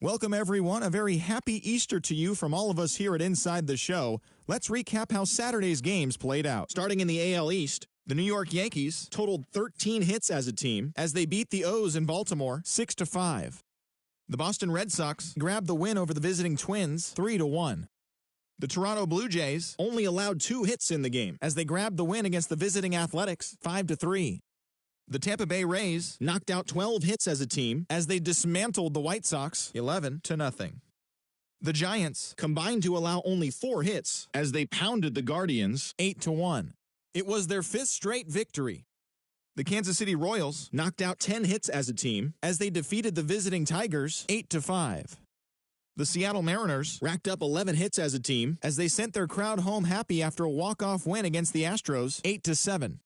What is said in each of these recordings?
Welcome, everyone. A very happy Easter to you from all of us here at Inside the Show. Let's recap how Saturday's games played out. Starting in the AL East, the New York Yankees totaled 13 hits as a team as they beat the O's in Baltimore 6-5. The Boston Red Sox grabbed the win over the visiting Twins 3-1. The Toronto Blue Jays only allowed 2 hits in the game as they grabbed the win against the visiting Athletics 5-3. The Tampa Bay Rays knocked out 12 hits as a team as they dismantled the White Sox 11-0. The Giants combined to allow only 4 hits as they pounded the Guardians 8-1. It was their 5th straight victory. The Kansas City Royals knocked out 10 hits as a team as they defeated the visiting Tigers 8-5. The Seattle Mariners racked up 11 hits as a team as they sent their crowd home happy after a walk-off win against the Astros 8-7.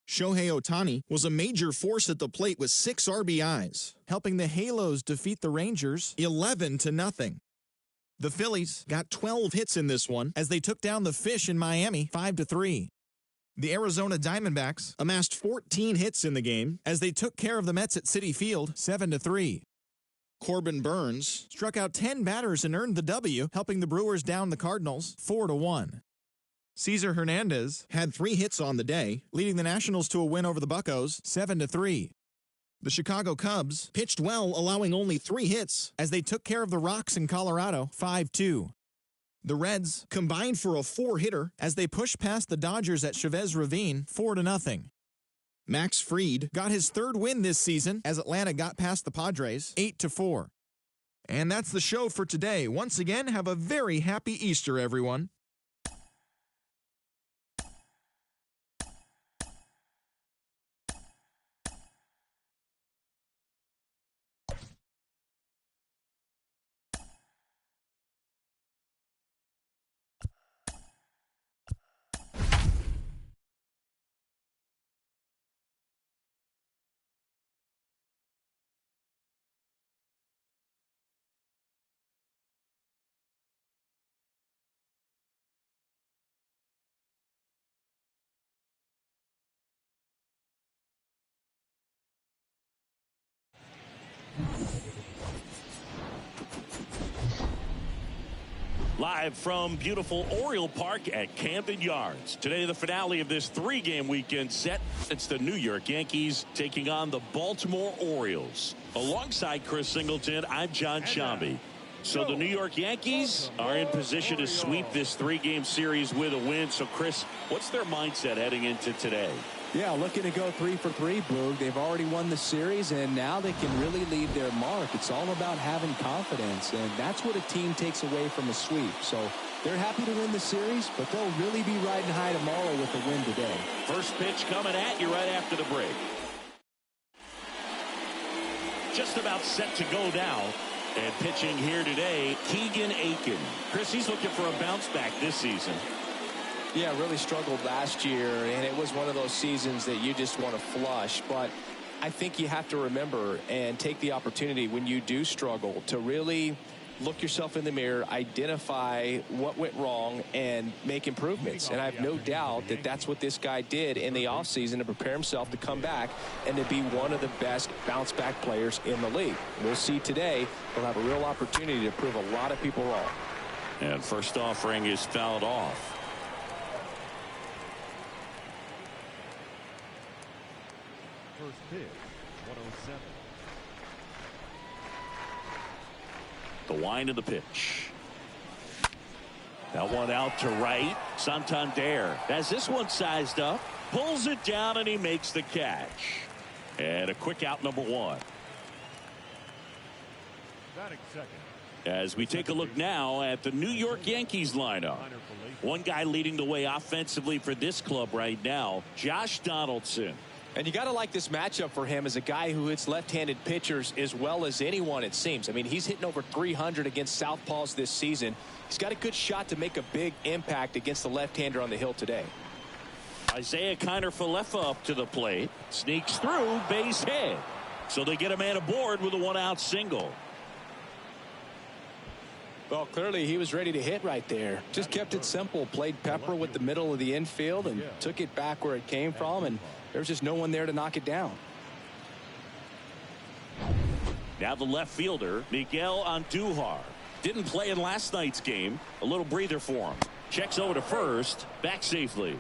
Shohei Ohtani was a major force at the plate with 6 RBIs, helping the Halos defeat the Rangers 11-0. The Phillies got 12 hits in this one as they took down the Fish in Miami 5-3. The Arizona Diamondbacks amassed 14 hits in the game as they took care of the Mets at Citi Field 7-3. Corbin Burns struck out 10 batters and earned the W, helping the Brewers down the Cardinals 4-1. Cesar Hernandez had 3 hits on the day, leading the Nationals to a win over the Buccos 7-3. The Chicago Cubs pitched well, allowing only 3 hits as they took care of the Rocks in Colorado 5-2. The Reds combined for a 4-hitter as they pushed past the Dodgers at Chavez Ravine 4-0. Max Fried got his 3rd win this season as Atlanta got past the Padres 8-4. And that's the show for today. Once again, have a very happy Easter, everyone. Live from beautiful Oriole Park at Camden Yards. Today, the finale of this 3-game weekend set. It's the New York Yankees taking on the Baltimore Orioles. Alongside Chris Singleton, I'm John Shambi. So the New York Yankees are in position to sweep this 3-game series with a win. So, Chris, what's their mindset heading into today? Yeah, looking to go 3 for 3, Boog. They've already won the series, and now they can really leave their mark. It's all about having confidence, and that's what a team takes away from a sweep. So they're happy to win the series, but they'll really be riding high tomorrow with the win today. First pitch coming at you right after the break. Just about set to go now. And pitching here today, Keegan Aiken. Chris, he's looking for a bounce back this season. Yeah, really struggled last year, and it was one of those seasons that you just want to flush. But I think you have to remember and take the opportunity when you do struggle to really look yourself in the mirror, identify what went wrong, and make improvements. And I have no doubt that that's what this guy did in the offseason to prepare himself to come back and to be one of the best bounce-back players in the league. We'll see today. He'll have a real opportunity to prove a lot of people wrong. And first offering is fouled off. First pitch, 107. The wind of the pitch. That one out to right. Santander has this one sized up, pulls it down, and he makes the catch. And a quick out, number 1. Batting second. As we take a look now at the New York Yankees lineup. One guy leading the way offensively for this club right now, Josh Donaldson. And you got to like this matchup for him as a guy who hits left-handed pitchers as well as anyone, it seems. I mean, he's hitting over 300 against southpaws this season. He's got a good shot to make a big impact against the left-hander on the hill today. Isaiah Kiner-Falefa up to the plate. Sneaks through, base hit. So they get a man aboard with a 1-out single. Well, clearly he was ready to hit right there. Just kept it simple. Played pepper with the middle of the infield and took it back where it came from. And there's just no one there to knock it down. Now the left fielder, Miguel Andujar. Didn't play in last night's game. A little breather for him. Checks over to first. Back safely.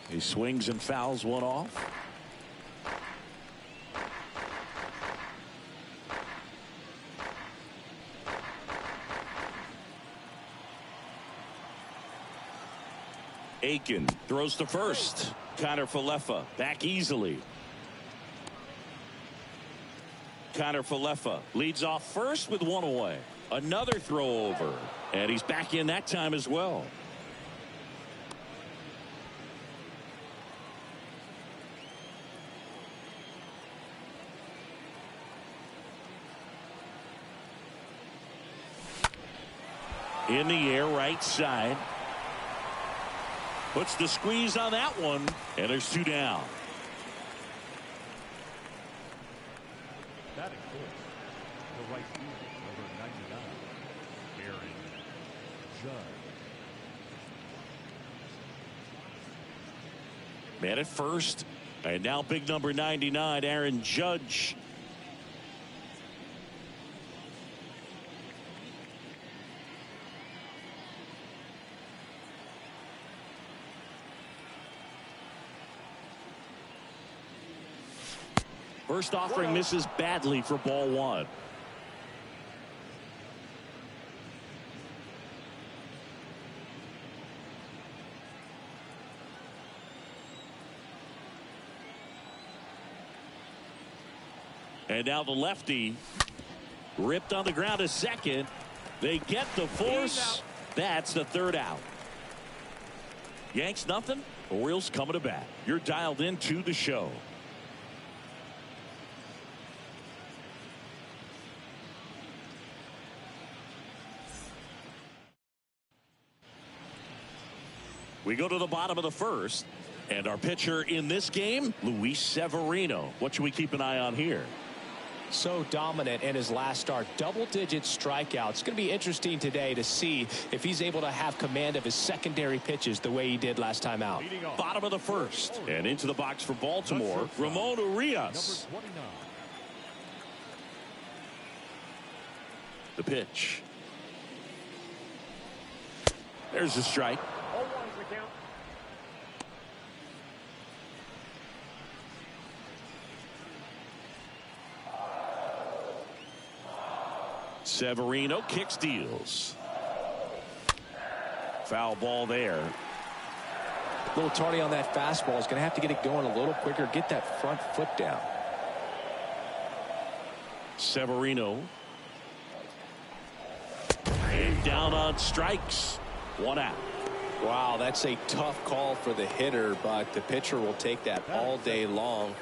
He swings and fouls one off. Aiken throws to first. Connor Falefa back easily. Connor Falefa leads off first with one away. Another throw over. And he's back in that time as well. In the air, right side. Puts the squeeze on that one. And there's two down. Batting fourth, the right fielder, number 99, Aaron Judge. Man at first. And now big number 99, Aaron Judge. First offering misses badly for ball one. And now the lefty ripped on the ground to second. They get the force. That's the third out. Yanks nothing. Orioles coming to bat. You're dialed into the show. We go to the bottom of the first. And our pitcher in this game, Luis Severino. What should we keep an eye on here? So dominant in his last start. Double-digit strikeouts. It's going to be interesting today to see if he's able to have command of his secondary pitches the way he did last time out. Bottom of the first. And into the box for Baltimore, Ramon Urias. Number 29. The pitch. There's the strike. Severino kicks, deals. Foul ball there. A little tardy on that fastball. He's going to have to get it going a little quicker. Get that front foot down. Severino. And down on strikes. One out. Wow, that's a tough call for the hitter, but the pitcher will take that all day long.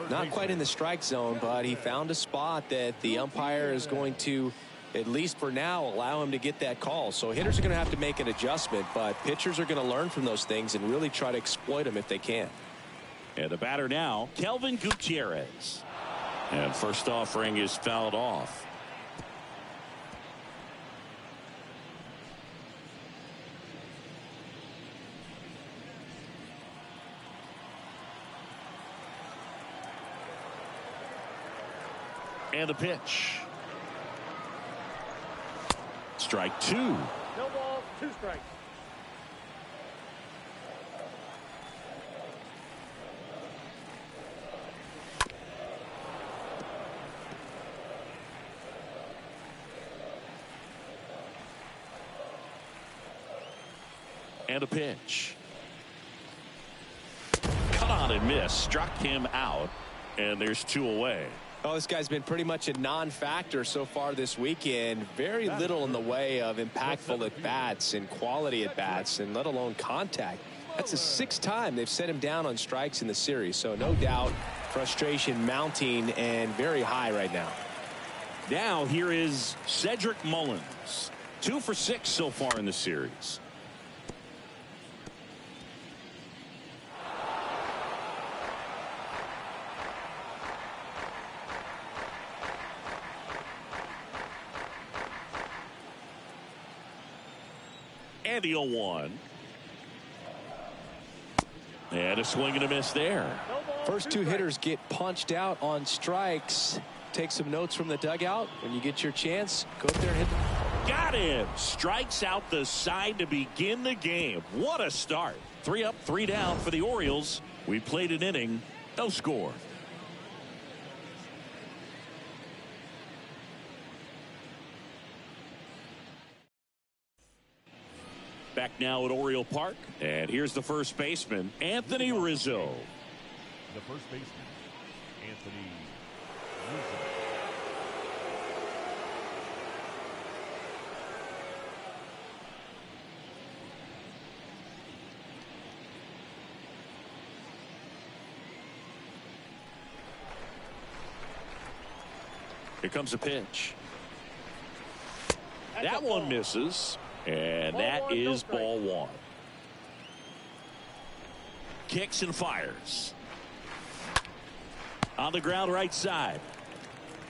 Not quite in the strike zone, but he found a spot that the umpire is going to, at least for now, allow him to get that call. So hitters are going to have to make an adjustment, but pitchers are going to learn from those things and really try to exploit them if they can. And the batter now, Kelvin Gutierrez. And first offering is fouled off. And the pitch. Strike two. No balls, 2 strikes. And a pitch. Cut on and miss. Struck him out. And there's 2 away. Oh, this guy's been pretty much a non-factor so far this weekend. Very little in the way of impactful at-bats and quality at-bats, and let alone contact. That's the 6th time they've set him down on strikes in the series. So no doubt frustration mounting and very high right now. Now here is Cedric Mullins. 2 for 6 so far in the series. And the 0-1. And a swing and a miss there. First two hitters get punched out on strikes. Take some notes from the dugout. When you get your chance, go up there and hit them. Got him. Strikes out the side to begin the game. What a start. 3 up, 3 down for the Orioles. We played an inning. No score. Back now at Oriole Park. And here's the first baseman, Anthony Rizzo. The first baseman, Anthony Rizzo. Here comes a pitch. That one misses. And that is ball 1. Kicks and fires. On the ground right side.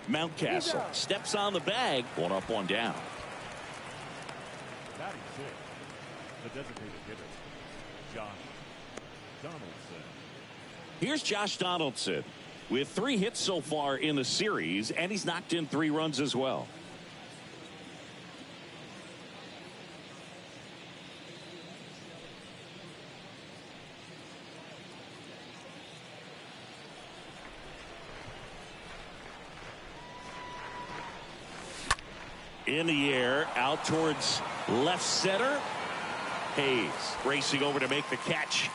Mountcastle steps on the bag. 1 up, 1 down. Batting 6, the designated hitter, Josh Donaldson. Here's Josh Donaldson with 3 hits so far in the series, and he's knocked in 3 runs as well. In the air, out towards left center. Hayes racing over to make the catch.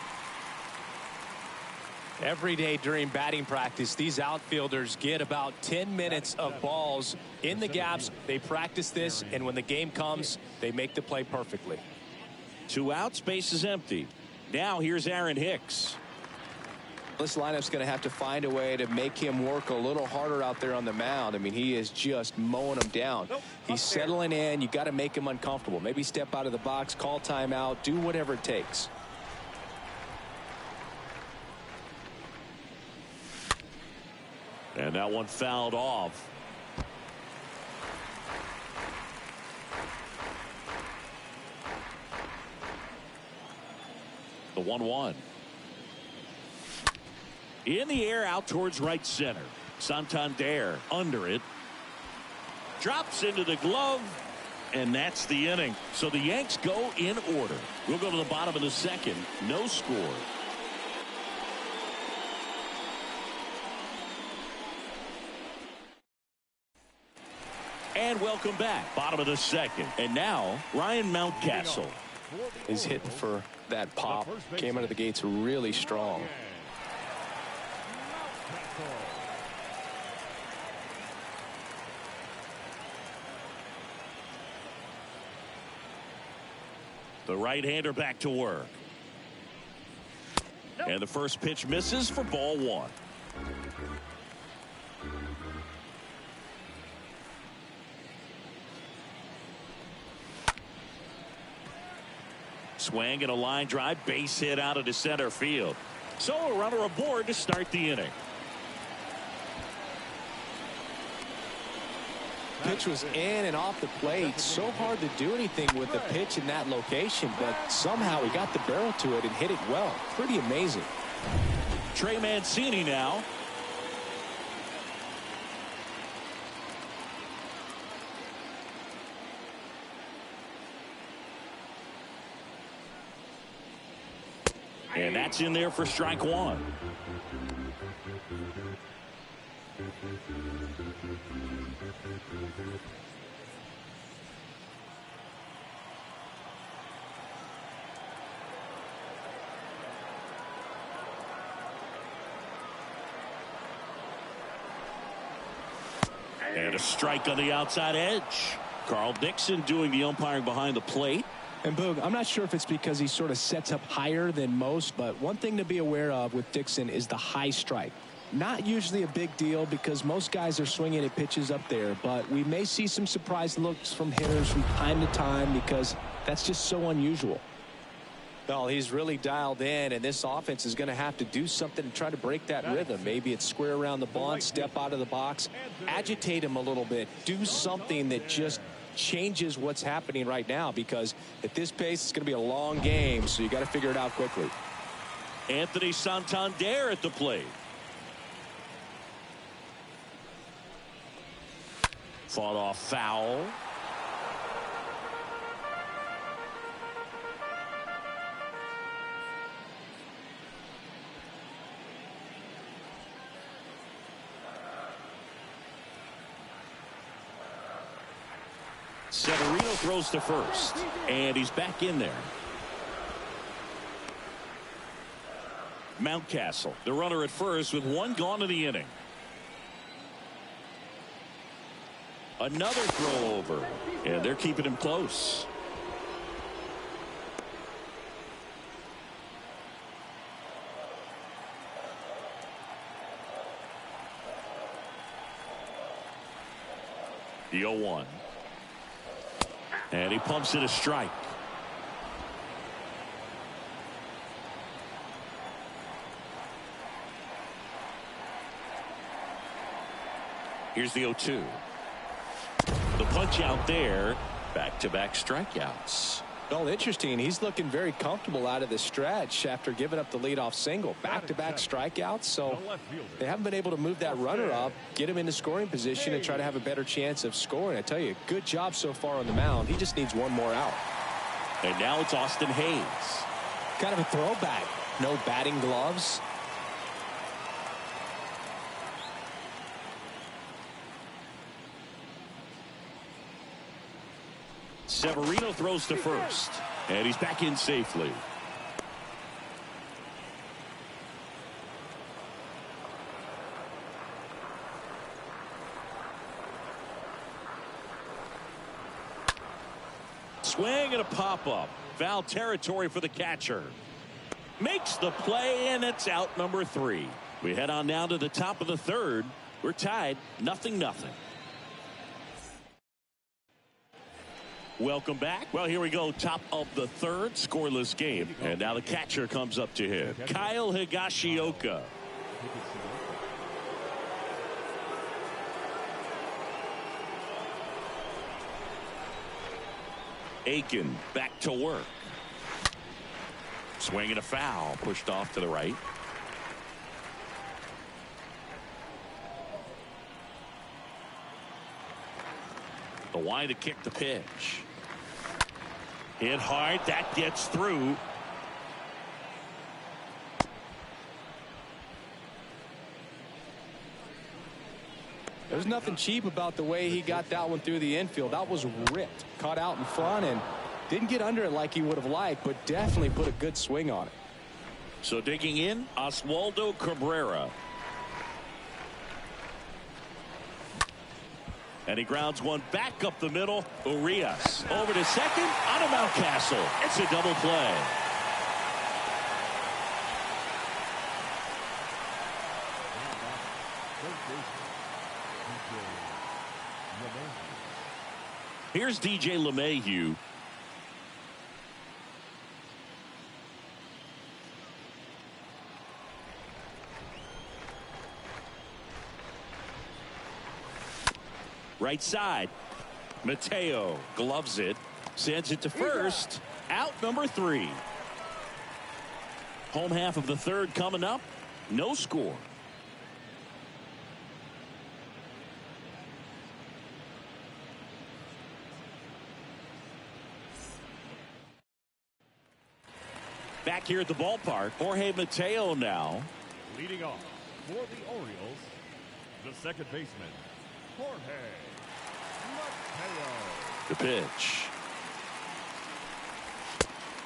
Every day during batting practice, these outfielders get about 10 minutes of balls in the gaps. They practice this, and when the game comes, they make the play perfectly. 2 outs, base is empty. Now here's Aaron Hicks. This lineup's going to have to find a way to make him work a little harder out there on the mound. I mean, he is just mowing them down. He's settling in. You got to make him uncomfortable. Maybe step out of the box, call timeout, do whatever it takes. And that one fouled off. The 1-1. In the air, out towards right center. Santander under it. Drops into the glove. And that's the inning. So the Yanks go in order. We'll go to the bottom of the second. No score. And welcome back. Bottom of the second. And now, Ryan Mountcastle is hitting for that pop. Came out of the gates really strong. The right-hander back to work. And the first pitch misses for ball 1. Swing and a line drive, base hit out into center field. So a runner aboard to start the inning. Pitch was in and off the plate. So hard to do anything with the pitch in that location, but somehow he got the barrel to it and hit it well. Pretty amazing. Trey Mancini now. And that's in there for strike 1. And a strike on the outside edge. Carl Dixon doing the umpiring behind the plate. And Boog, I'm not sure if it's because he sort of sets up higher than most, but one thing to be aware of with Dixon is the high strike. Not usually a big deal because most guys are swinging at pitches up there, but we may see some surprise looks from hitters from time to time because that's just so unusual. Well, he's really dialed in, and this offense is going to have to do something to try to break that rhythm. Maybe it's square around the bunt, step out of the box, agitate him a little bit, do something that just changes what's happening right now, because at this pace, it's going to be a long game, so you got to figure it out quickly. Anthony Santander at the plate. Fought off foul. Severino throws to first, and he's back in there. Mountcastle, the runner at first with one gone in the inning. Another throw over, and they're keeping him close. The 0-1. And he pumps it a strike. Here's the 0-2. The punch out there. Back-to-back strikeouts. Well, interesting. He's looking very comfortable out of the stretch after giving up the leadoff single. Back-to-back strikeouts, so they haven't been able to move that runner up, get him into scoring position, and try to have a better chance of scoring. I tell you, good job so far on the mound. He just needs one more out. And now it's Austin Hayes. Kind of a throwback. No batting gloves. Severino throws to first, and he's back in safely. Swing and a pop-up. Foul territory for the catcher. Makes the play, and it's out number 3. We head on down to the top of the third. We're tied 0-0. Welcome back. Well, here we go. Top of the third, scoreless game. And now the catcher comes up to him. Kyle Higashioka. Aiken back to work. Swing and a foul. Pushed off to the right. The wind to kick the pitch. Hit hard. That gets through. There's nothing cheap about the way he got that one through the infield. That was ripped. Caught out in front and didn't get under it like he would have liked, but definitely put a good swing on it. So digging in, Oswaldo Cabrera. And he grounds one back up the middle. Urias over to second. Out of Mountcastle. It's a double play. Here's DJ LeMahieu. Right side. Mateo gloves it. Sends it to first. Out number 3. Home half of the third coming up. No score. Back here at the ballpark, Jorge Mateo now. Leading off for the Orioles, the second baseman, Jorge Mateo. The pitch.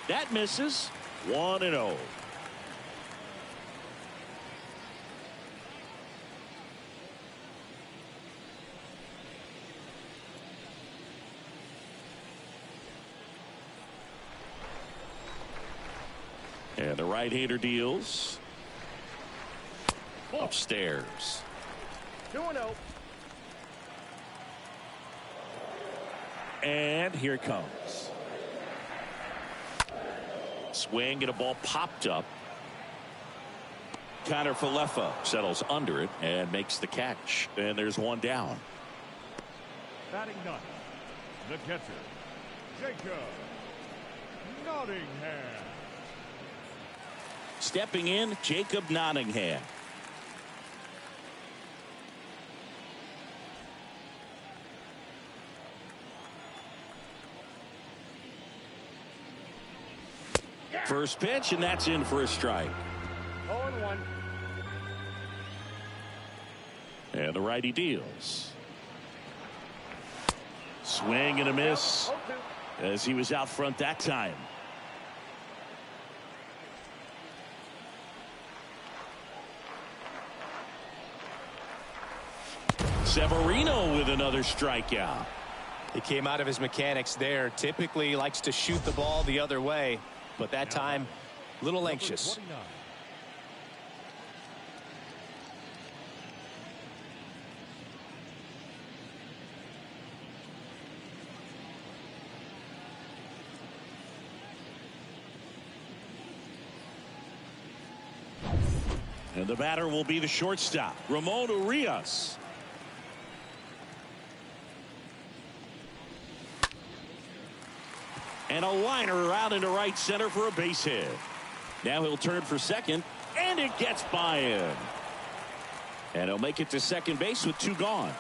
That misses. 1-0. And the right-hander deals. Upstairs. 2-0. And here it comes. Swing and a ball popped up. Connor Falefa settles under it and makes the catch. And there's one down. Batting ninth, the catcher, Jacob Nottingham. Stepping in, Jacob Nottingham. First pitch, and that's in for a strike. 0-1. And the righty deals. Swing and a miss as he was out front that time. Severino with another strikeout. He came out of his mechanics there. Typically likes to shoot the ball the other way, but that time a little anxious. 29. And the batter will be the shortstop, Ramon Urias. And a liner out into right center for a base hit. Now he'll turn for second, and it gets by him. And he'll make it to second base with two gone.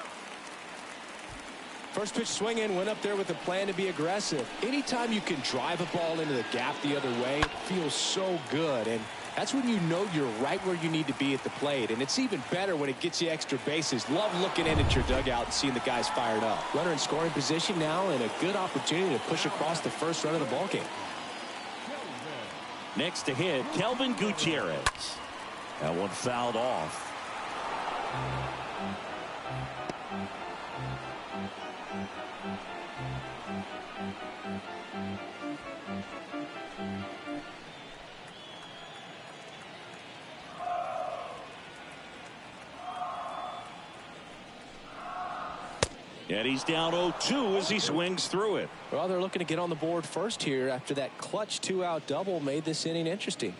First pitch swinging, went up there with a plan to be aggressive. Anytime you can drive a ball into the gap the other way, it feels so good. And that's when you know you're right where you need to be at the plate. And it's even better when it gets you extra bases. Love looking in at your dugout and seeing the guys fired up. Runner in scoring position now, and a good opportunity to push across the first run of the ballgame. Next to hit, Kelvin Gutierrez. That one fouled off. And he's down 0-2 as he swings through it. Well, they're looking to get on the board first here after that clutch two-out double made this inning interesting.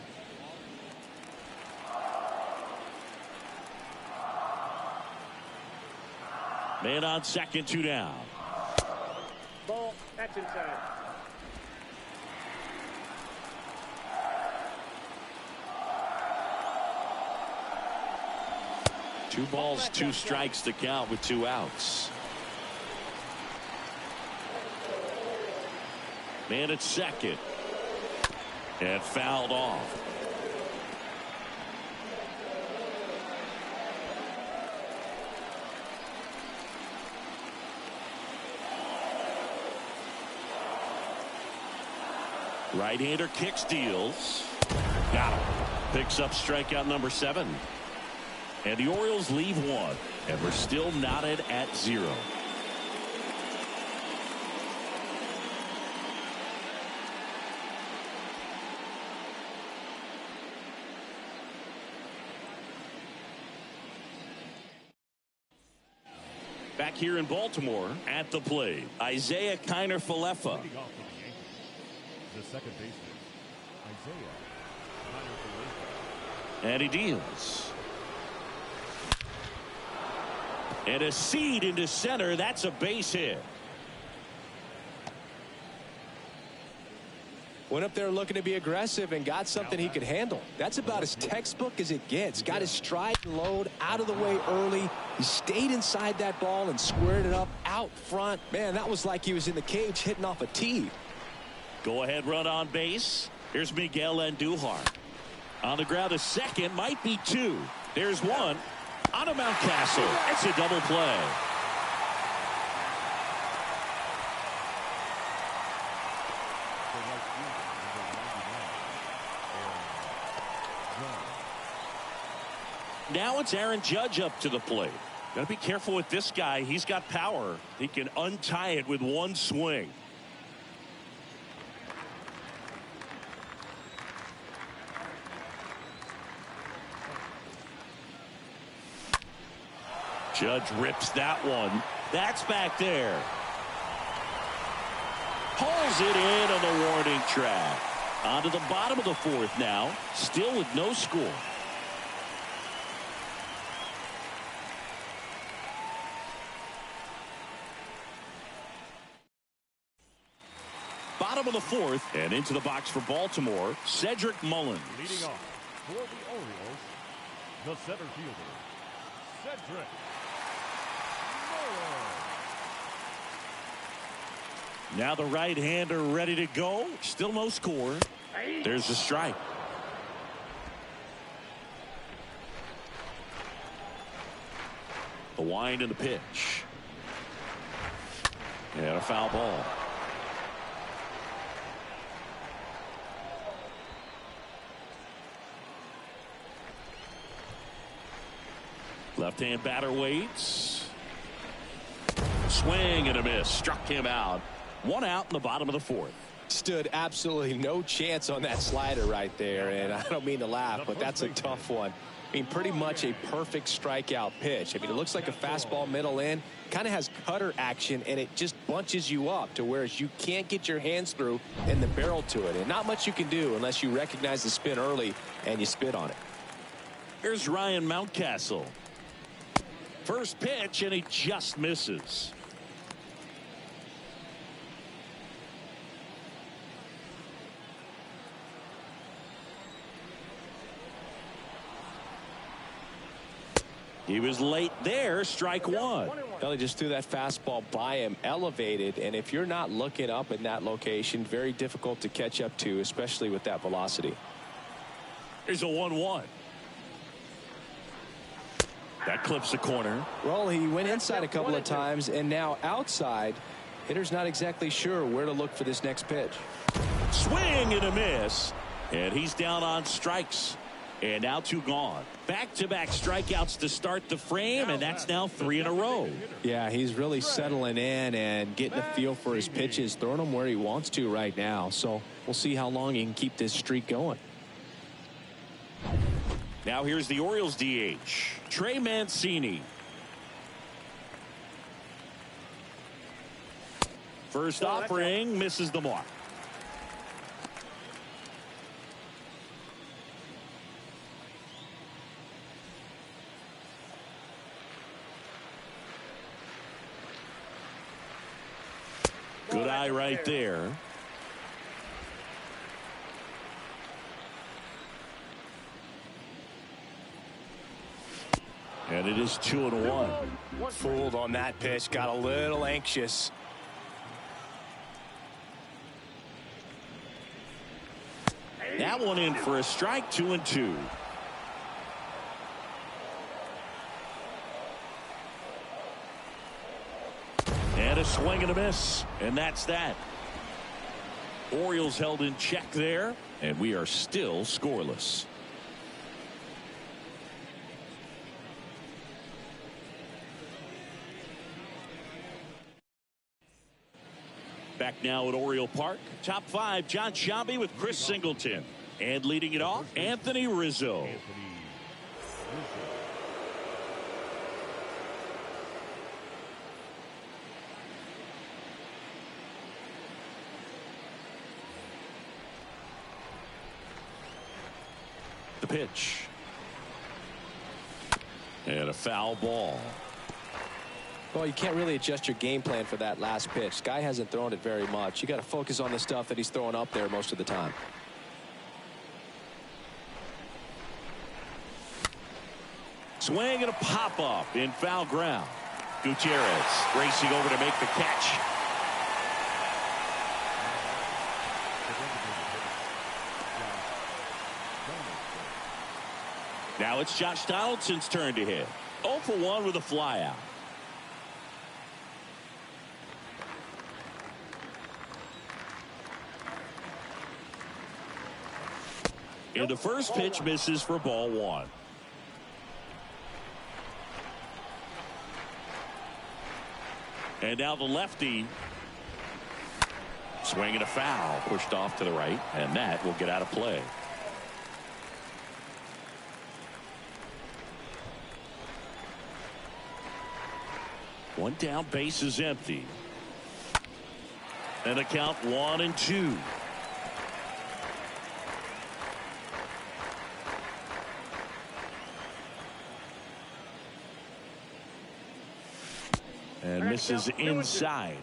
Man on second, two down. Ball, that's inside. Two balls, two strikes to count with two outs. Man at second. And fouled off. Right-hander kicks, deals. Got him. Picks up strikeout number 7. And the Orioles leave one. And we're still knotted at 0. Back here in Baltimore at the plate, Isaiah Kiner Falefa. Leading off for the Yankees, the second baseman, Isaiah Kiner Falefa. And he deals. And a seed into center. That's a base hit. Went up there looking to be aggressive and got something he could handle. That's about as textbook as it gets. Got his stride and load out of the way early. He stayed inside that ball and squared it up out front. Man, that was like he was in the cage hitting off a tee. Go ahead run on base. Here's Miguel Andujar. On the ground a second, might be 2. There's one. On to Mountcastle. It's a double play. Now it's Aaron Judge up to the plate. Got to be careful with this guy. He's got power. He can untie it with one swing. Judge rips that one. That's back there. Pulls it in on the warning track. On to the bottom of the fourth now, still with no score. Bottom of the fourth, and into the box for Baltimore, Cedric Mullins. Leading off for the Orioles, the center fielder, Cedric Mullins. Now the right-hander ready to go. Still no score. There's the strike. The wind and the pitch. And a foul ball. Left-hand batter waits. Swing and a miss. Struck him out. One out in the bottom of the fourth. Stood absolutely no chance on that slider right there, and I don't mean to laugh, but that's a tough one. I mean, pretty much a perfect strikeout pitch. I mean, it looks like a fastball middle in, kind of has cutter action, and it just bunches you up to where you can't get your hands through and the barrel to it. And not much you can do unless you recognize the spin early and you spit on it. Here's Ryan Mountcastle. First pitch, and he just misses. He was late there, strike one. Well, he just threw that fastball by him, elevated, and if you're not looking up in that location, very difficult to catch up to, especially with that velocity. Here's a 1-1. That clips the corner. Well, he went inside a couple of times, and now outside. Hitter's not exactly sure where to look for this next pitch. Swing and a miss, and he's down on strikes. And now 2 gone. Back-to-back strikeouts to start the frame, and that's now 3 in a row. Yeah, he's really settling in and getting a feel for his pitches, throwing them where he wants to right now. So we'll see how long he can keep this streak going. Now here's the Orioles DH, Trey Mancini. First offering misses the mark. Good eye right there. And it is 2-1. Fooled on that pitch, got a little anxious. That one in for a strike, 2-2. And a swing and a miss, and that's that. Orioles held in check there, and we are still scoreless. Back now at Oriole Park. Top 5, John Sciambi with Chris Singleton. And leading it off, Anthony Rizzo. The pitch. And a foul ball. Well, you can't really adjust your game plan for that last pitch. Guy hasn't thrown it very much. You got to focus on the stuff that he's throwing up there most of the time. Swing and a pop-up in foul ground. Gutierrez racing over to make the catch. Now it's Josh Donaldson's turn to hit. 0 for 1 with a flyout. And the first pitch misses for ball 1. And now the lefty. Swinging a foul, pushed off to the right, and that will get out of play. One down, base is empty. And the count 1-2. This is inside.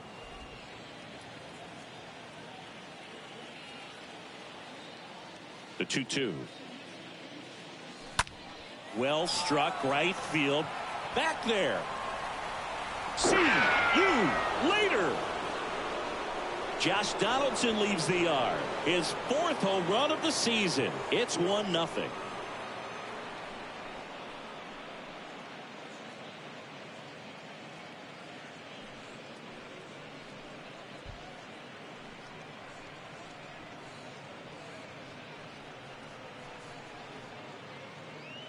The 2-2. Well struck right field. Back there. See you later. Josh Donaldson leaves the yard. His 4th home run of the season. It's 1-0.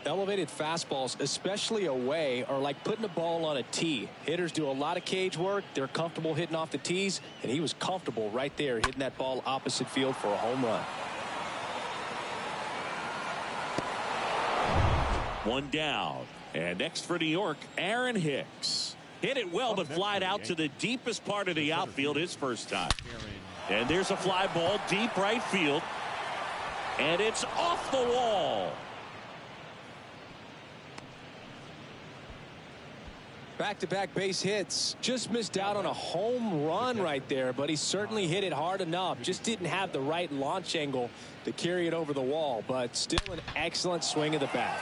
Elevated fastballs, especially away, are like putting a ball on a tee. Hitters do a lot of cage work. They're comfortable hitting off the tees, and he was comfortable right there hitting that ball opposite field for a home run. 1 down. And next for New York, Aaron Hicks. Hit it well, but flied out to the deepest part of the outfield his first time. And there's a fly ball deep right field. And it's off the wall. Back-to-back base hits. Just missed out on a home run right there, but he certainly hit it hard enough. Just didn't have the right launch angle to carry it over the wall, but still an excellent swing of the bat.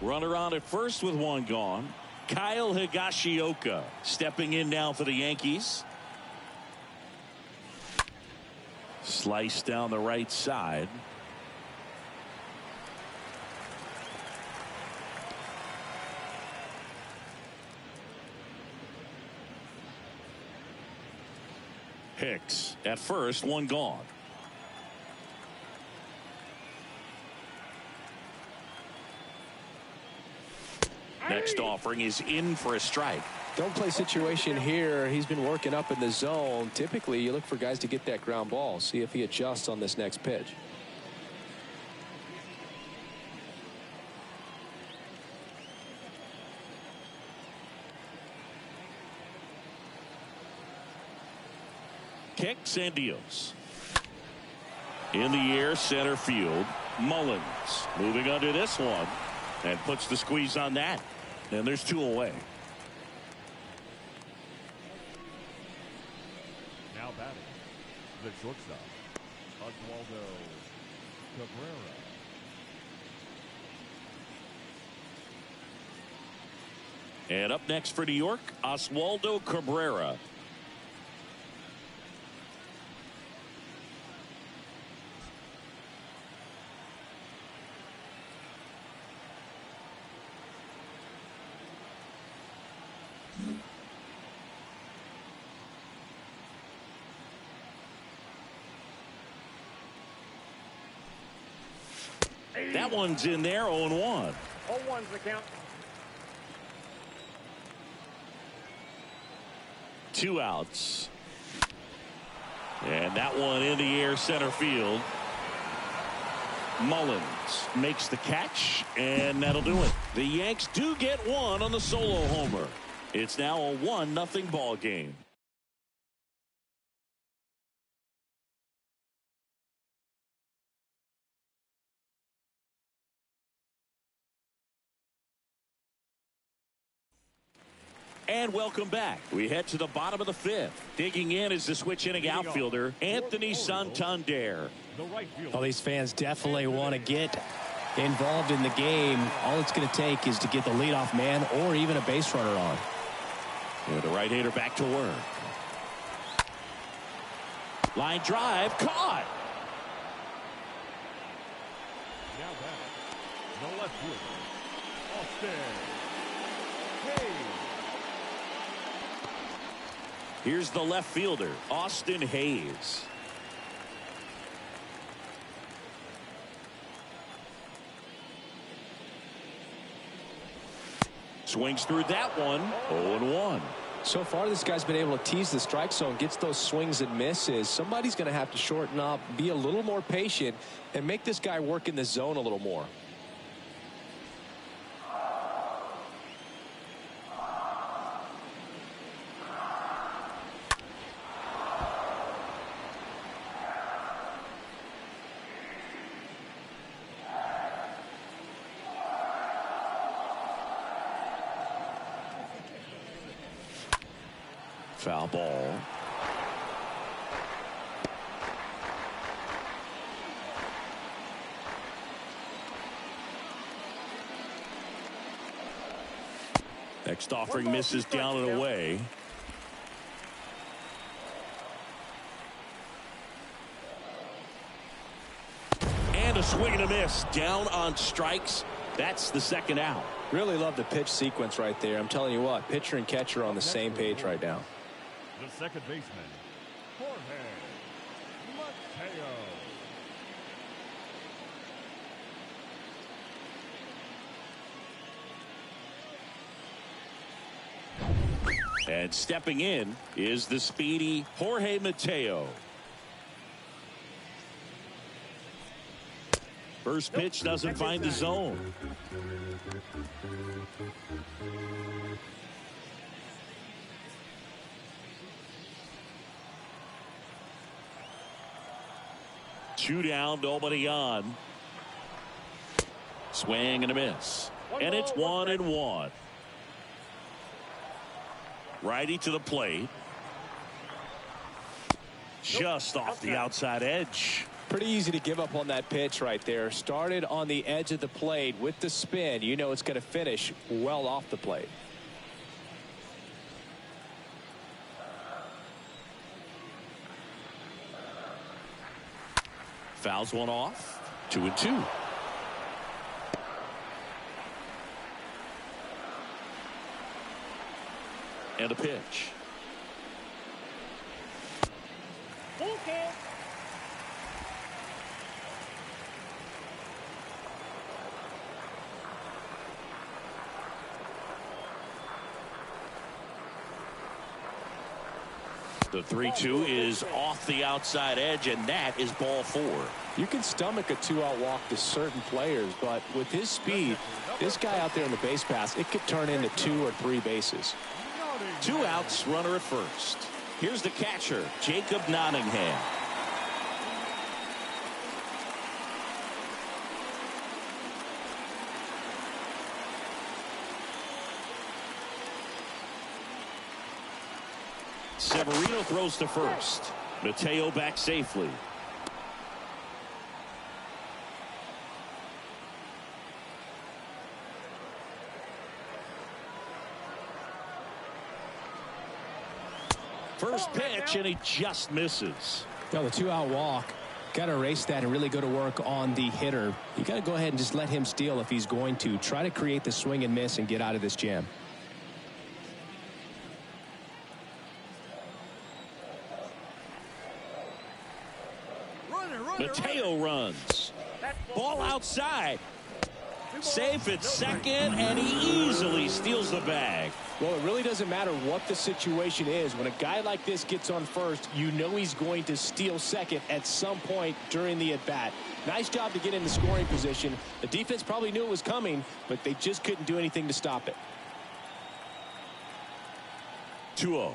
Runner on at first with 1 gone. Kyle Higashioka stepping in now for the Yankees. Slice down the right side. Hicks at first, 1 gone. Next offering is in for a strike. Don't play situation here. He's been working up in the zone. Typically, you look for guys to get that ground ball. See if he adjusts on this next pitch. Kicks and deals. In the air, center field. Mullins moving under this one and puts the squeeze on that. And there's 2 away. Now batting, the shortstop, Oswaldo Cabrera. And up next for New York, Oswaldo Cabrera. That one's in there, 0-1. 0-1's the count. 2 outs. And that one in the air, center field. Mullins makes the catch, and that'll do it. The Yanks do get 1 on the solo homer. It's now a 1-0 ball game. And welcome back. We head to the bottom of the 5th. Digging in is the switch inning outfielder, Anthony Santander. Well, these fans definitely want to get involved in the game. All it's going to take is to get the leadoff man or even a base runner on. And the right-hander back to work. Line drive, caught. Now batting, the left fielder, Austin Hayes. Here's the left fielder, Austin Hayes. Swings through that one, 0-1. So far, this guy's been able to tease the strike zone, gets those swings and misses. Somebody's going to have to shorten up, be a little more patient, and make this guy work in the zone a little more. Foul ball. Next offering misses down and away. And a swing and a miss. Down on strikes. That's the second out. Really love the pitch sequence right there. I'm telling you what, pitcher and catcher are on the same page right now. The second baseman, Jorge Mateo. And stepping in is the speedy Jorge Mateo. First pitch doesn't find the zone. Two down, nobody on. Swing and a miss. And it's 1-1. Righty to the plate. Just off the outside edge. Pretty easy to give up on that pitch right there. Started on the edge of the plate with the spin. You know it's going to finish well off the plate. Fouls one off. 2-2. And a pitch. Okay. The 3-2 is off the outside edge, and that is ball 4. You can stomach a 2-out walk to certain players, but with his speed, this guy out there in the base pass, it could turn into 2 or 3 bases. 2 outs, runner at first. Here's the catcher, Jacob Nottingham. Severino throws to first. Mateo back safely. First pitch, and he just misses. Now the 2-out walk, got to erase that and really go to work on the hitter. You got to go ahead and just let him steal if he's going to. Try to create the swing and miss and get out of this jam. Mateo runs. Ball outside. Safe at second, and he easily steals the bag. Well, it really doesn't matter what the situation is. When a guy like this gets on first, you know he's going to steal second at some point during the at-bat. Nice job to get in the scoring position. The defense probably knew it was coming, but they just couldn't do anything to stop it. 2-0.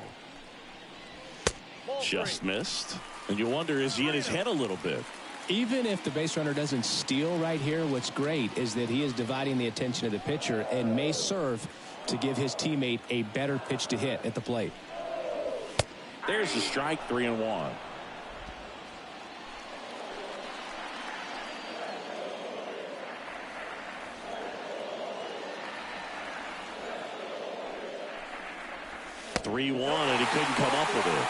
Just missed. And you wonder, is he in his head a little bit? Even if the base runner doesn't steal right here, what's great is that he is dividing the attention of the pitcher and may serve to give his teammate a better pitch to hit at the plate. There's the strike, 3-1. And he couldn't come up with it.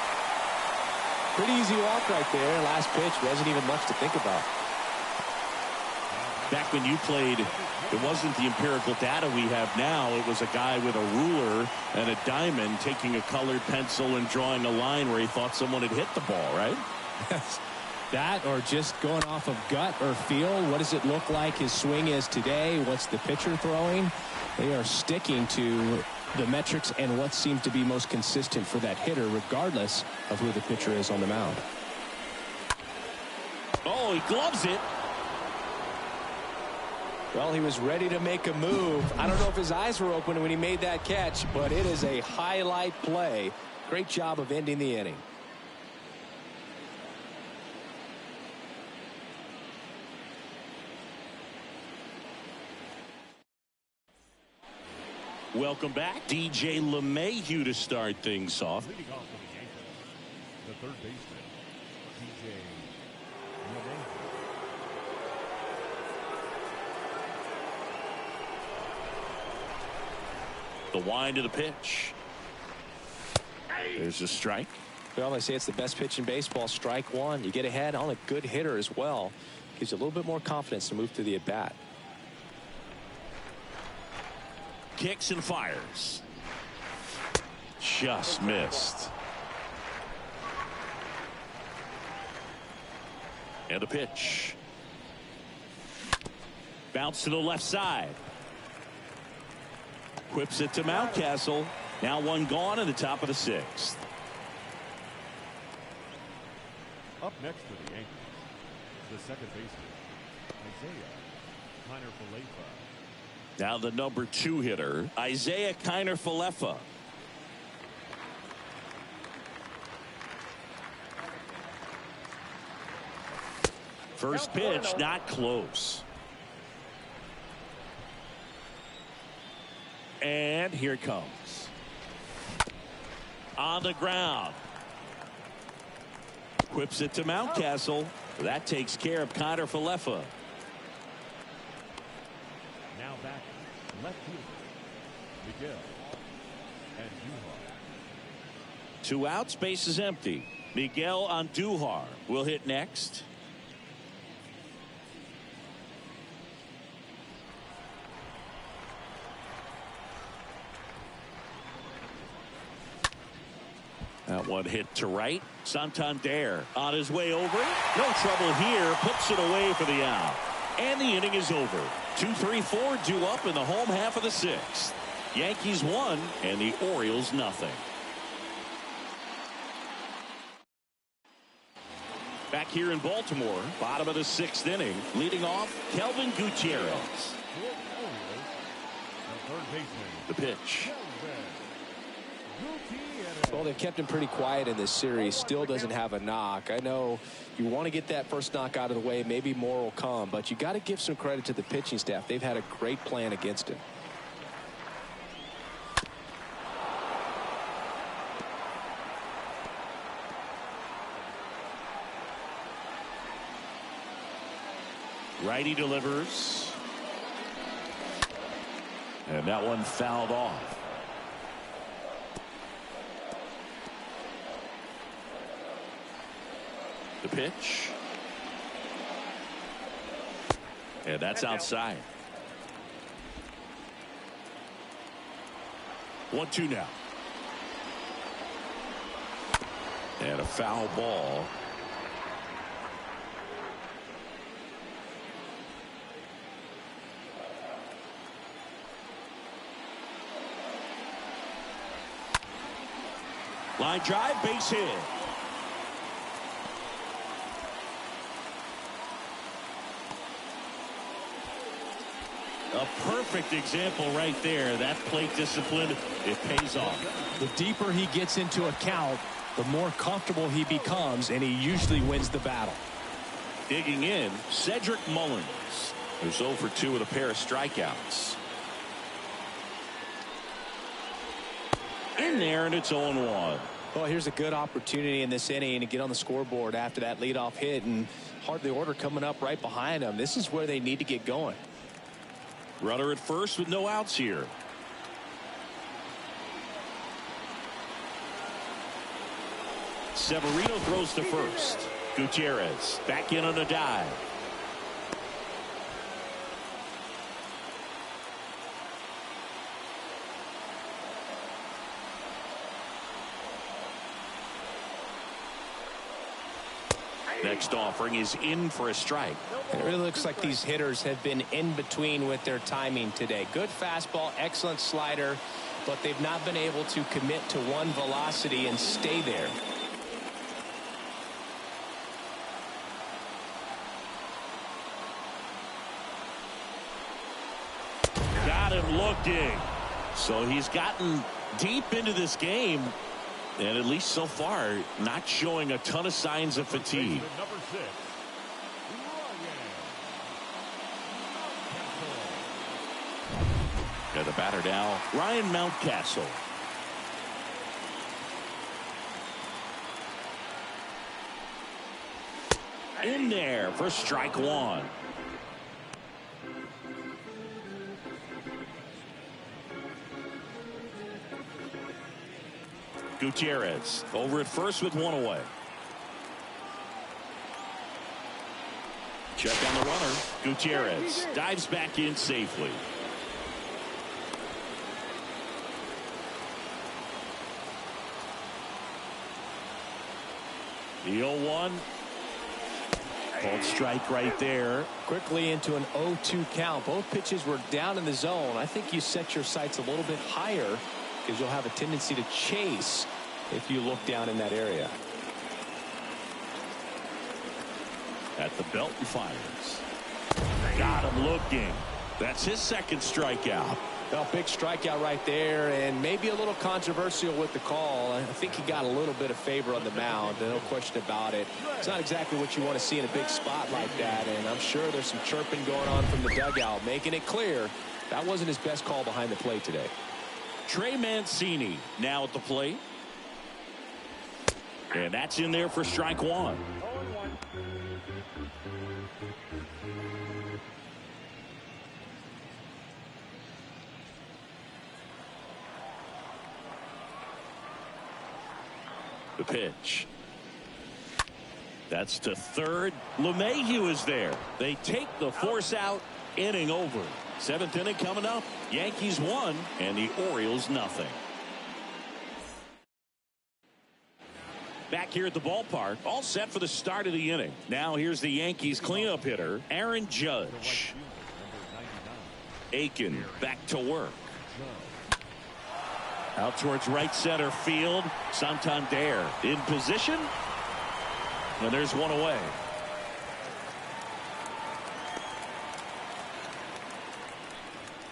Pretty easy walk right there. Last pitch wasn't even much to think about. Back when you played, it wasn't the empirical data we have now. It was a guy with a ruler and a diamond taking a colored pencil and drawing a line where he thought someone had hit the ball, right? That or just going off of gut or feel. What does it look like his swing is today? What's the pitcher throwing? They are sticking to the metrics and what seems to be most consistent for that hitter, regardless of who the pitcher is on the mound. Oh, he gloves it. Well, he was ready to make a move. I don't know if his eyes were open when he made that catch, but it is a highlight play. Great job of ending the inning. Welcome back. DJ LeMahieu to start things off. Leading off for the Yankees, the third baseman, DJ LeMahieu. The wind of the pitch. There's a strike. Well, they say it's the best pitch in baseball. Strike one. You get ahead on a good hitter as well. Gives you a little bit more confidence to move through the at-bat. Kicks and fires. Just missed. And a pitch. Bounce to the left side. Whips it to Mountcastle. Now one gone in the top of the sixth. Up next for the Yankees, the second baseman, Isaiah Kiner-Falefa. Now the number 2 hitter, Isaiah Kiner-Falefa. First pitch, not close. And here it comes. On the ground. Whips it to Mountcastle. That takes care of Kiner-Falefa. Now back, left fielder, Miguel Andujar. 2 outs, base is empty. Miguel Andujar will hit next. That one hit to right. Santander on his way over. No trouble here. Puts it away for the out. And the inning is over. 2-3-4 due up in the home half of the sixth. Yankees 1 and the Orioles nothing. Back here in Baltimore, bottom of the 6th inning, leading off Kelvin Gutierrez. For Orioles, the third baseman, The pitch. Kelvin Gutierrez. Well, they've kept him pretty quiet in this series. Still doesn't have a knock. I know you want to get that first knock out of the way. Maybe more will come, but you got to give some credit to the pitching staff. They've had a great plan against him. Righty delivers. And that one fouled off. The pitch. And that's outside. 1-2 now. And a foul ball. Line drive, base hit. A perfect example right there. That plate discipline, it pays off. The deeper he gets into a count, the more comfortable he becomes, and he usually wins the battle. Digging in, Cedric Mullins, who's 0 for 2 with a pair of strikeouts. In there, and it's 0-1. Well, here's a good opportunity in this inning to get on the scoreboard after that leadoff hit, and hardly order coming up right behind them. This is where they need to get going. Runner at first with no outs here. Severino throws to first. Gutierrez back in on a dive. Next offering is in for a strike. It really looks like these hitters have been in between with their timing today. Good fastball, excellent slider, but they've not been able to commit to one velocity and stay there. Got him looking. So he's gotten deep into this game. And at least so far, not showing a ton of signs of fatigue. Number 6, Ryan. And the Batter now, Ryan Mountcastle. In there for strike one. Gutierrez over at first with one away. Check on the runner. Gutierrez dives back in safely. The 0-1. Called strike right there. Quickly into an 0-2 count. Both pitches were down in the zone. I think you set your sights a little bit higher because you'll have a tendency to chase if you look down in that area. At the belt and fires. Got him looking. That's his second strikeout. Well, big strikeout right there, and maybe a little controversial with the call. I think he got a little bit of favor on the mound, no question about it. It's not exactly what you want to see in a big spot like that, and I'm sure there's some chirping going on from the dugout, making it clear that wasn't his best call behind the plate today. Trey Mancini now at the plate. And that's in there for strike one. The pitch. That's to third. LeMahieu is there. They take the force out. Inning over. Seventh inning coming up. Yankees 1 and the Orioles nothing. Back here at the ballpark, all set for the start of the inning. Now here's the Yankees cleanup hitter, Aaron Judge. Aiken back to work. Out towards right center field. Santander in position. And there's one away.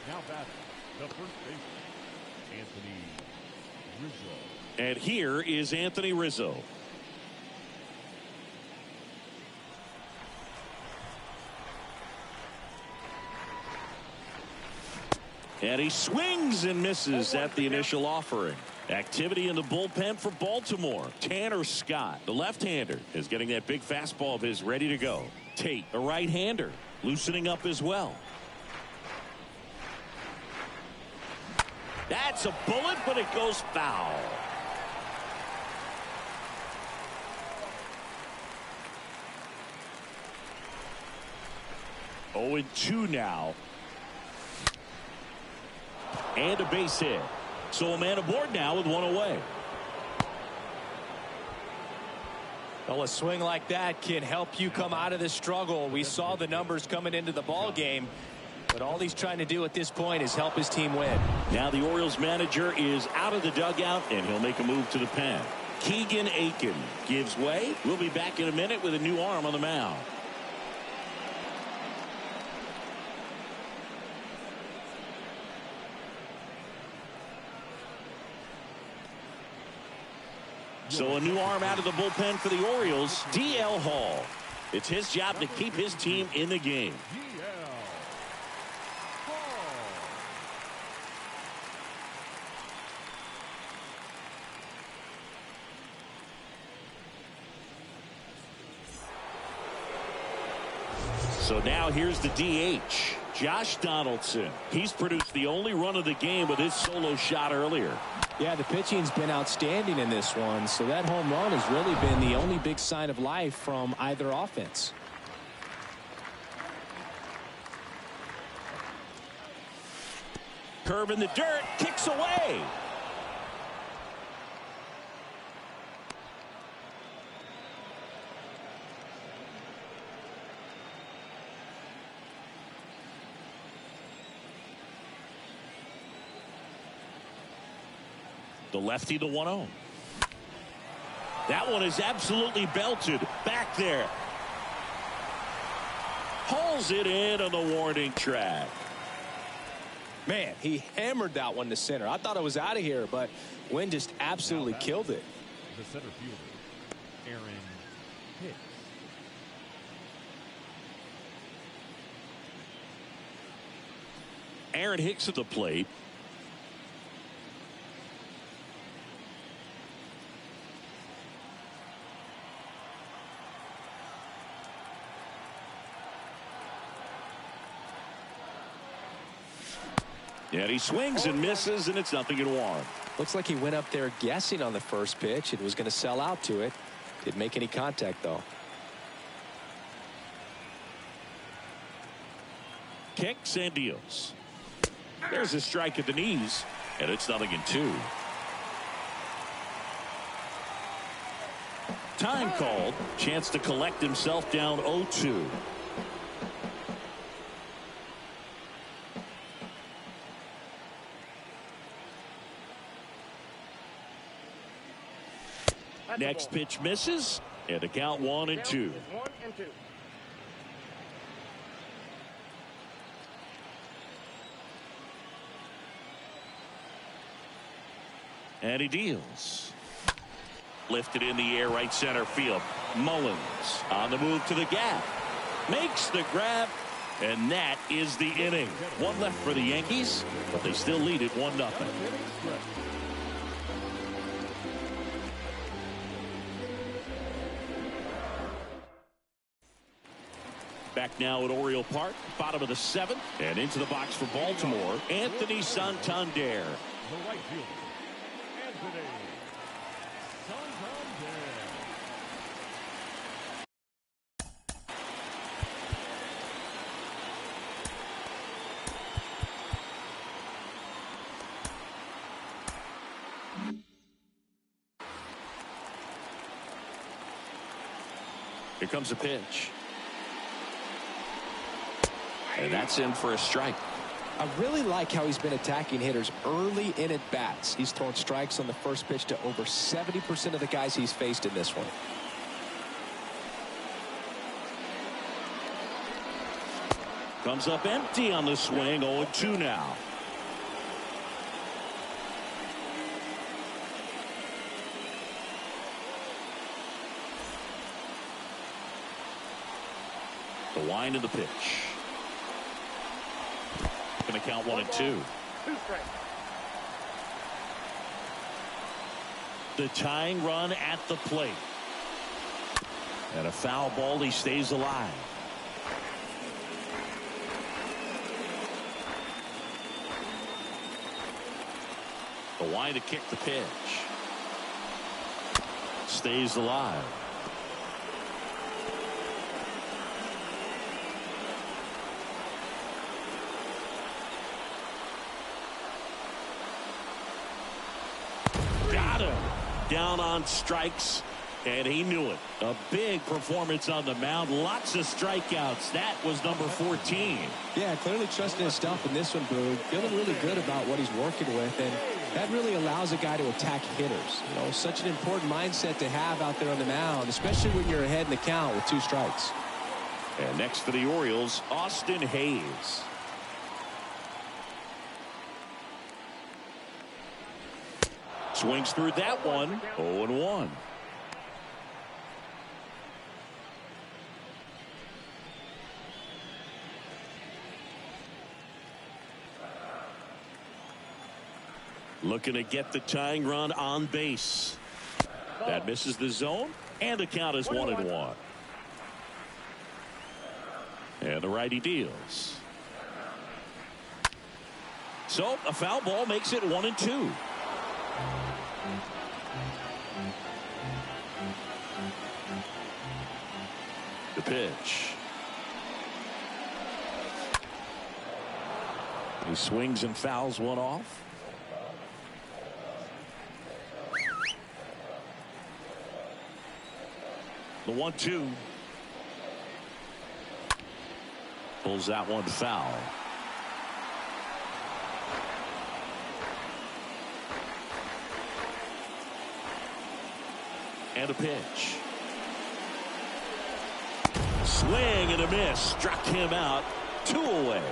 Now batting, the first baseman, Anthony Rizzo. And here is Anthony Rizzo. And he swings and misses at the initial offering. Activity in the bullpen for Baltimore. Tanner Scott, the left-hander, is getting that big fastball of his ready to go. Tate, the right-hander, loosening up as well. That's a bullet, but it goes foul. Oh, 0-2 now. And a base hit. So a man aboard now with one away. Well, a swing like that can help you come out of this struggle. We saw the numbers coming into the ball game, but all he's trying to do at this point is help his team win. Now the Orioles manager is out of the dugout, and he'll make a move to the pen. Keegan Aiken gives way. We'll be back in a minute with a new arm on the mound. So a new arm out of the bullpen for the Orioles, D.L. Hall. It's his job to keep his team in the game. So now here's the DH, Josh Donaldson. He's produced the only run of the game with his solo shot earlier. Yeah, the pitching's been outstanding in this one, so that home run has really been the only big sign of life from either offense. Curve in the dirt, kicks away. The lefty, the 1-0. That one is absolutely belted back there. Hauls it in on the warning track. Man, he hammered that one to center. I thought it was out of here, but Wynn just absolutely killed it. The center fielder, Aaron Hicks. Aaron Hicks at the plate. And he swings and misses, and it's 0-1. Looks like he went up there guessing on the first pitch and was going to sell out to it. Didn't make any contact, though. Kicks and deals. There's a strike at the knees, and it's 0-2. Time called. Chance to collect himself down 0-2. Next pitch misses, and the count 1-2. And he deals. Lifted in the air, right center field. Mullins on the move to the gap. Makes the grab, and that is the inning. One left for the Yankees, but they still lead it 1-0. Back now at Oriole Park, bottom of the 7th, and into the box for Baltimore, Anthony Santander. The right fielder, Anthony Santander. Here comes a pitch. And that's in for a strike. I really like how he's been attacking hitters early in at bats. He's thrown strikes on the first pitch to over 70% of the guys he's faced in this one. Comes up empty on the swing. 0-2 now. The wind of the pitch. Going to count 1-2. The tying run at the plate. And a foul ball. He stays alive. The wind to kick the pitch. Stays alive. Got him. Down on strikes, and he knew it. A big performance on the mound. Lots of strikeouts. That was number 14. Yeah, clearly trusting his stuff in this one, Boog. Feeling really good about what he's working with, and that really allows a guy to attack hitters. You know, such an important mindset to have out there on the mound, especially when you're ahead in the count with 2 strikes. And next for the Orioles, Austin Hayes. Swings through that one. 0-1. Looking to get the tying run on base. That misses the zone, and the count is 1-1. And the righty deals. So a foul ball makes it 1-2. The pitch. He swings and fouls one off. The 1-2. Pulls that one foul. And a pitch. Swing and a miss. Struck him out. 2 away.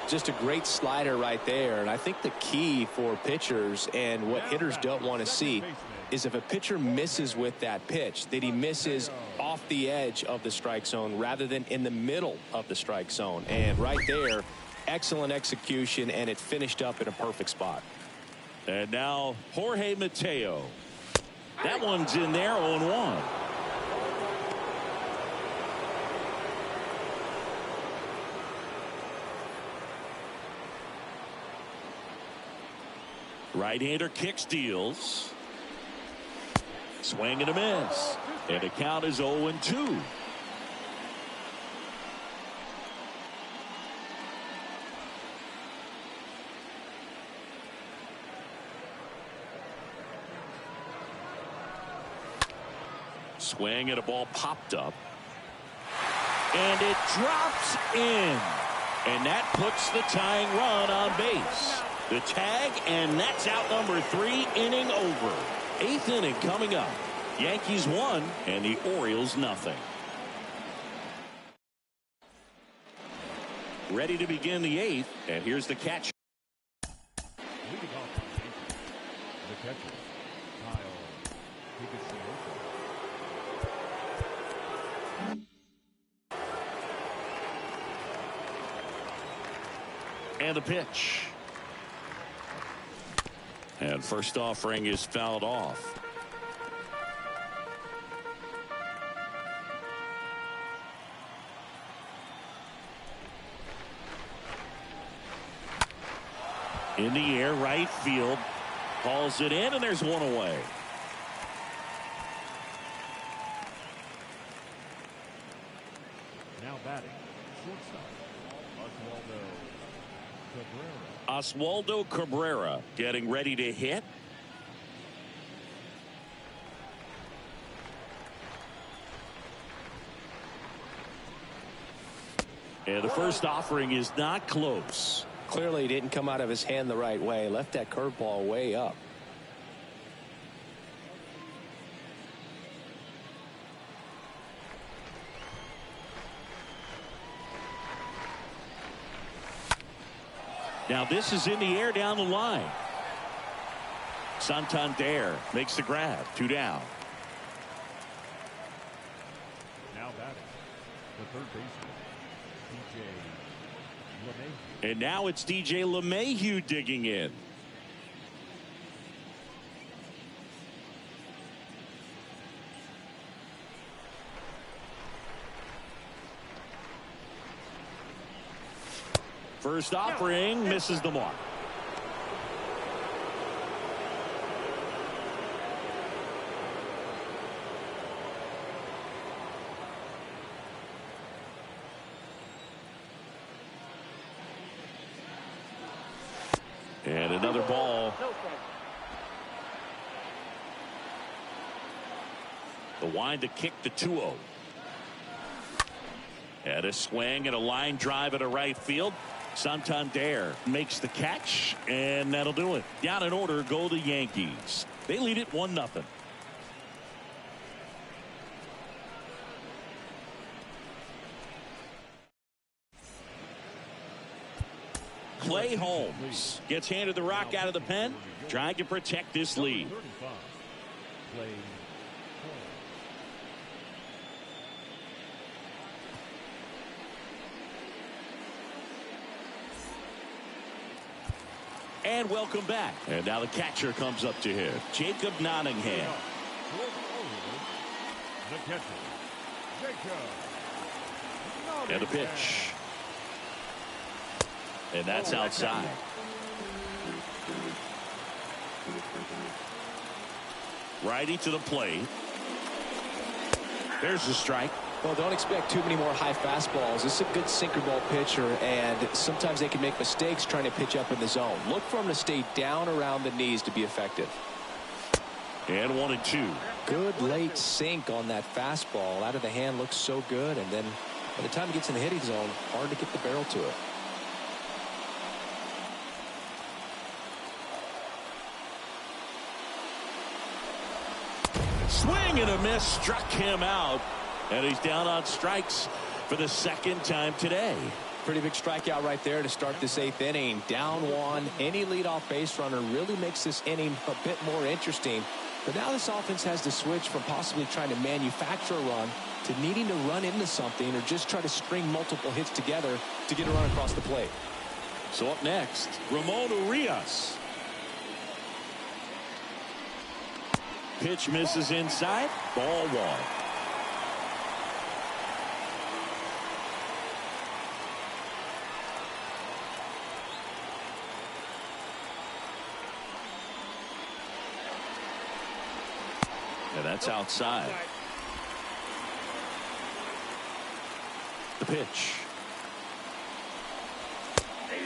Just a great slider right there. And I think the key for pitchers and what hitters don't want to see is if a pitcher misses with that pitch, that he misses off the edge of the strike zone rather than in the middle of the strike zone. And right there, excellent execution, and it finished up in a perfect spot. And now Jorge Mateo. That one's in there. 0-1. Right-hander kicks, deals. Swing and a miss. And the count is 0-2. Swing and a ball popped up. And it drops in. And that puts the tying run on base. The tag, and that's out number 3, inning over. 8th inning coming up. Yankees 1 and the Orioles nothing. Ready to begin the 8th, and here's the catch. Leading off the catcher, Kyle Higginson. And the pitch. And first offering is fouled off. In the air, right field. Hauls it in, and there's one away. Now batting, shortstop, Oswaldo Cabrera getting ready to hit. And the first offering is not close. Clearly didn't come out of his hand the right way. Left that curveball way up. Now this is in the air down the line. Santander makes the grab. 2 down. Now batting, the third baseman, DJ LeMahieu. And now it's DJ LeMahieu digging in. First offering misses the mark. And another ball. The wind to kick the 2-0. And a swing and a line drive at a right field. Santander makes the catch, and that'll do it. Down in order go the Yankees. They lead it 1-0. Clay Holmes gets handed the rock out of the pen, trying to protect this lead. 35, Clay Holmes. And welcome back. And now the catcher comes up to hit. Jacob Nottingham. The catcher, Jacob. And the pitch. And that's outside. Righty to the plate. There's the strike. Well, don't expect too many more high fastballs. This is a good sinker ball pitcher, and sometimes they can make mistakes trying to pitch up in the zone. Look for him to stay down around the knees to be effective. And 1-2. Good late sink on that fastball. Out of the hand looks so good, and then by the time it gets in the hitting zone, hard to get the barrel to it. Swing and a miss struck him out. And he's down on strikes for the second time today. Pretty big strikeout right there to start this 8th inning. Down 1. Any leadoff base runner really makes this inning a bit more interesting. But now this offense has to switch from possibly trying to manufacture a run to needing to run into something or just try to string multiple hits together to get a run across the plate. So up next, Ramon Urias. Pitch misses inside. Ball 1. And that's outside. The pitch.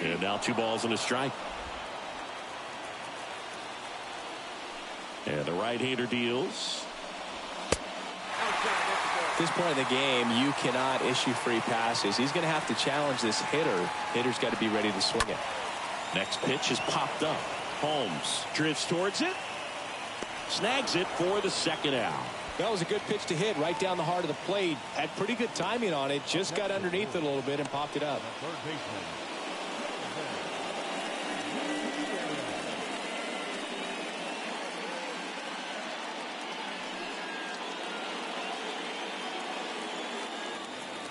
And now 2 balls and a strike. And the right-hander deals. At this point in the game, you cannot issue free passes. He's going to have to challenge this hitter. Hitter's got to be ready to swing it. Next pitch is popped up. Holmes drifts towards it. Snags it for the second out. That was a good pitch to hit right down the heart of the plate. Had pretty good timing on it. Just got underneath it a little bit and popped it up. Third baseman.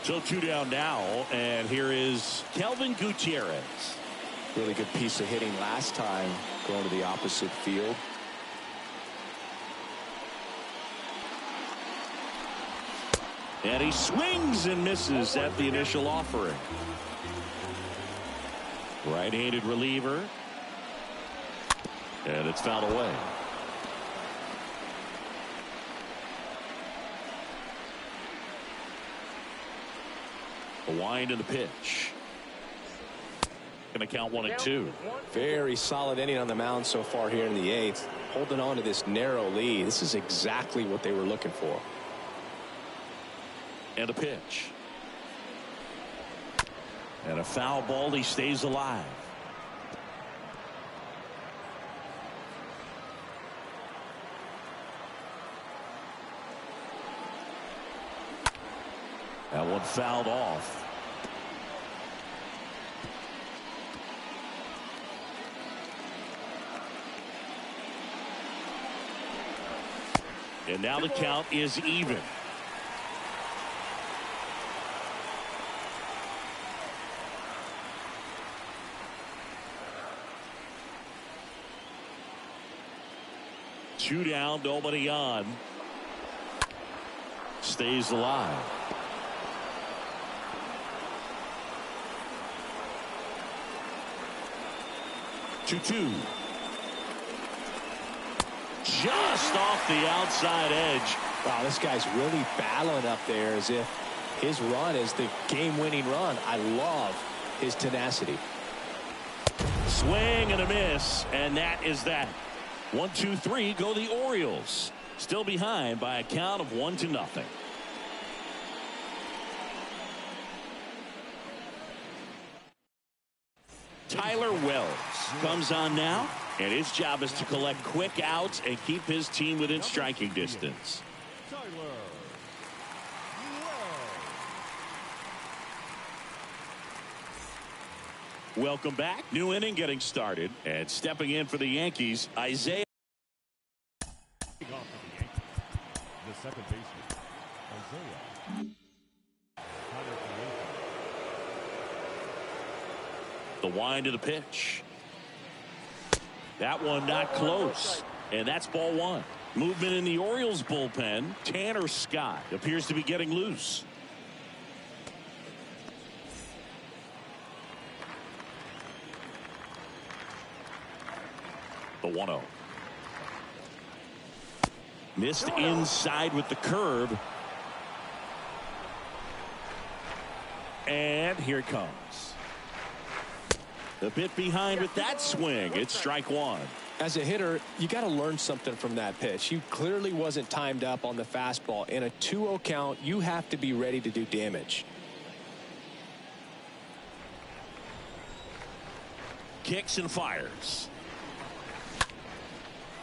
So 2 down now, and here is Kelvin Gutierrez. Really good piece of hitting last time, going to the opposite field. And he swings and misses at the initial offering. Right-handed reliever. And it's fouled away. A wind in the pitch. Going to count 1-2. Very solid inning on the mound so far here in the 8th. Holding on to this narrow lead. This is exactly what they were looking for. And a pitch. And a foul ball. He stays alive. That one fouled off. And now the count is even. Two down, nobody on. Stays alive. Two. Just off the outside edge. Wow, this guy's really battling up there as if his run is the game-winning run. I love his tenacity. Swing and a miss, and that is that. 1-2-3 go the Orioles. Still behind by a count of 1-0. Tyler Wells comes on now, and his job is to collect quick outs and keep his team within striking distance. Welcome back. New inning getting started, and stepping in for the Yankees, Isaiah. The second baseman, Isaiah. The wind of the pitch. That one not close, and that's ball one. Movement in the Orioles bullpen. Tanner Scott appears to be getting loose. The 1-0. Missed inside with the curve. And here it comes. A bit behind with that swing. It's strike one. As a hitter, you got to learn something from that pitch. He clearly wasn't timed up on the fastball. In a 2-0 count, you have to be ready to do damage. Kicks and fires.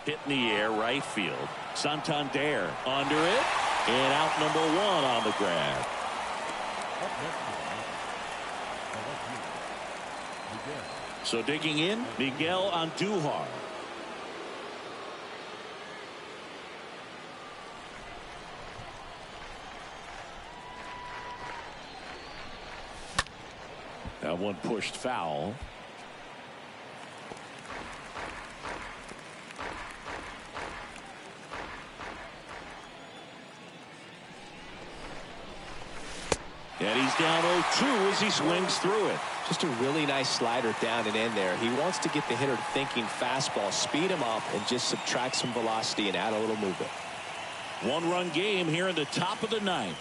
Hit in the air, right field. Santander under it, and out number one on the grab. So digging in, Miguel Andujar. That one pushed foul. And he's down 0-2 as he swings through it. Just a really nice slider down and in there. He wants to get the hitter thinking fastball, speed him up, and just subtract some velocity and add a little movement. One-run game here in the top of the ninth.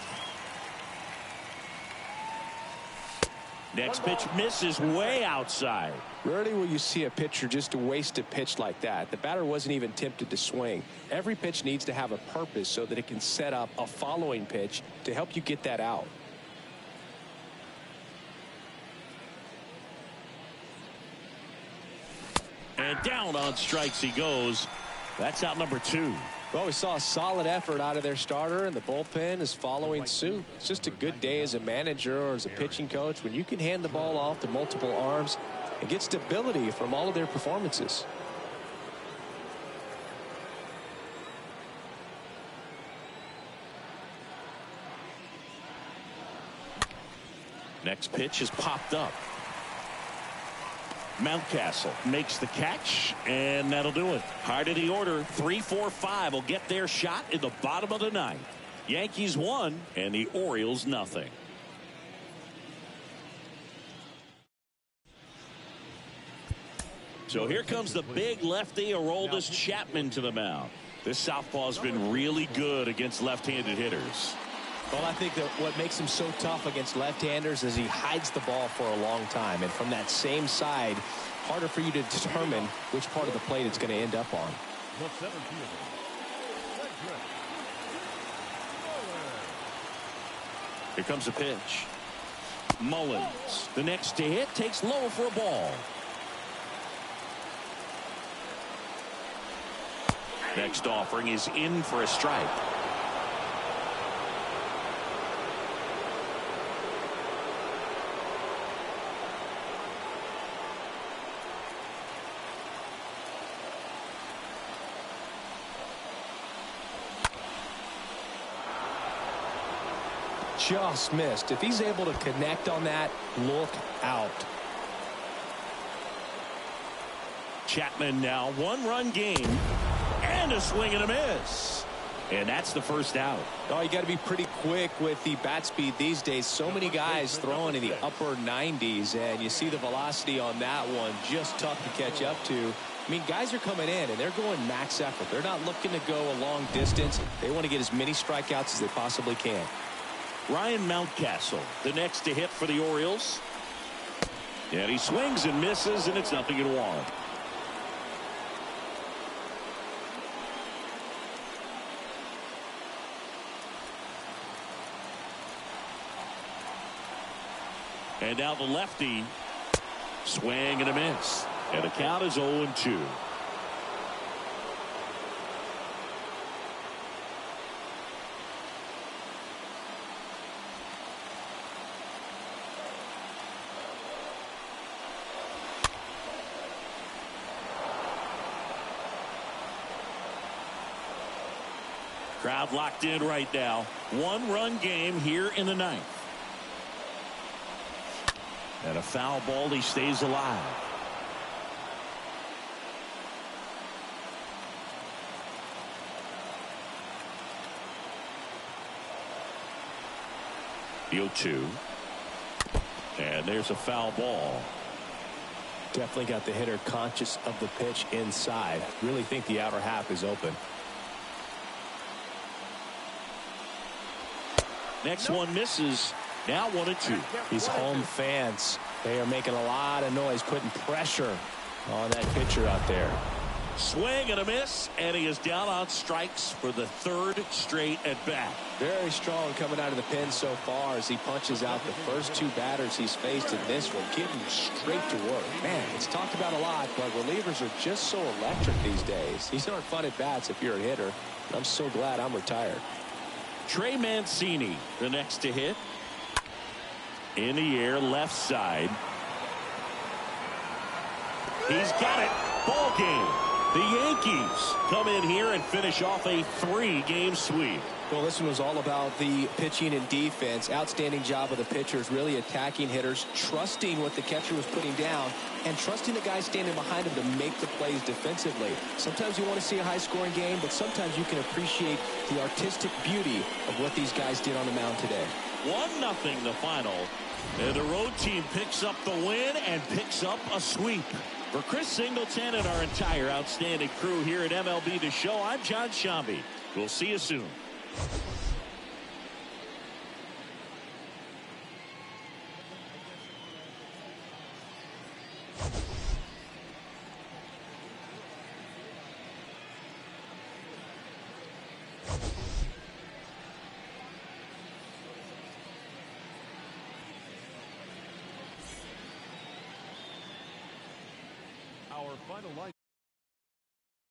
Next pitch misses way outside. Rarely will you see a pitcher just waste a pitch like that. The batter wasn't even tempted to swing. Every pitch needs to have a purpose so that it can set up a following pitch to help you get that out. And down on strikes he goes. That's out number 2. Well, we saw a solid effort out of their starter, and the bullpen is following suit. It's just a good day as a manager or as a pitching coach when you can hand the ball off to multiple arms and get stability from all of their performances. Next pitch is popped up. Mountcastle makes the catch, and that'll do it. Heart of the order, 3, 4, 5 will get their shot in the bottom of the ninth. Yankees 1 and the Orioles nothing. So here comes the big lefty, Aroldis Chapman, to the mound. This southpaw's been really good against left-handed hitters. Well, I think that what makes him so tough against left-handers is he hides the ball for a long time. And from that same side, harder for you to determine which part of the plate it's going to end up on. The center fielder, Here comes a pitch. Mullins, the next to hit, takes low for a ball. Next offering is in for a strike. Just missed. If he's able to connect on that, look out. Chapman now, 1-run game and a swing and a miss, and that's the first out. Oh, you got to be pretty quick with the bat speed these days. So many guys throwing in the upper 90s, and you see the velocity on that one, just tough to catch up to. I mean, guys are coming in and they're going max effort. They're not looking to go a long distance. They want to get as many strikeouts as they possibly can. Ryan Mountcastle, the next to hit for the Orioles. And he swings and misses, and it's 0-1. And now the lefty. Swing and a miss. And the count is 0-2. Crowd locked in right now. 1-run game here in the ninth. And a foul ball. He stays alive. The 0-2. And there's a foul ball. Definitely got the hitter conscious of the pitch inside. Really think the outer half is open. Next one misses. Now 1-2. These home fans, they are making a lot of noise, putting pressure on that pitcher out there. Swing and a miss, and he is down on strikes for the third straight at bat. Very strong coming out of the pen so far as he punches out the first 2 batters he's faced in this one, getting straight to work. Man, it's talked about a lot, but relievers are just so electric these days. These aren't fun at bats if you're a hitter. I'm so glad I'm retired. Trey Mancini, the next to hit. In the air, left side. He's got it. Ball game. The Yankees come in here and finish off a 3-game sweep. Well, this one was all about the pitching and defense. Outstanding job of the pitchers, really attacking hitters, trusting what the catcher was putting down, and trusting the guy standing behind him to make the plays defensively. Sometimes you want to see a high-scoring game, but sometimes you can appreciate the artistic beauty of what these guys did on the mound today. 1-0 the final. And the road team picks up the win and picks up a sweep. For Chris Singleton and our entire outstanding crew here at MLB The Show, I'm John Shambi. We'll see you soon. Our final line.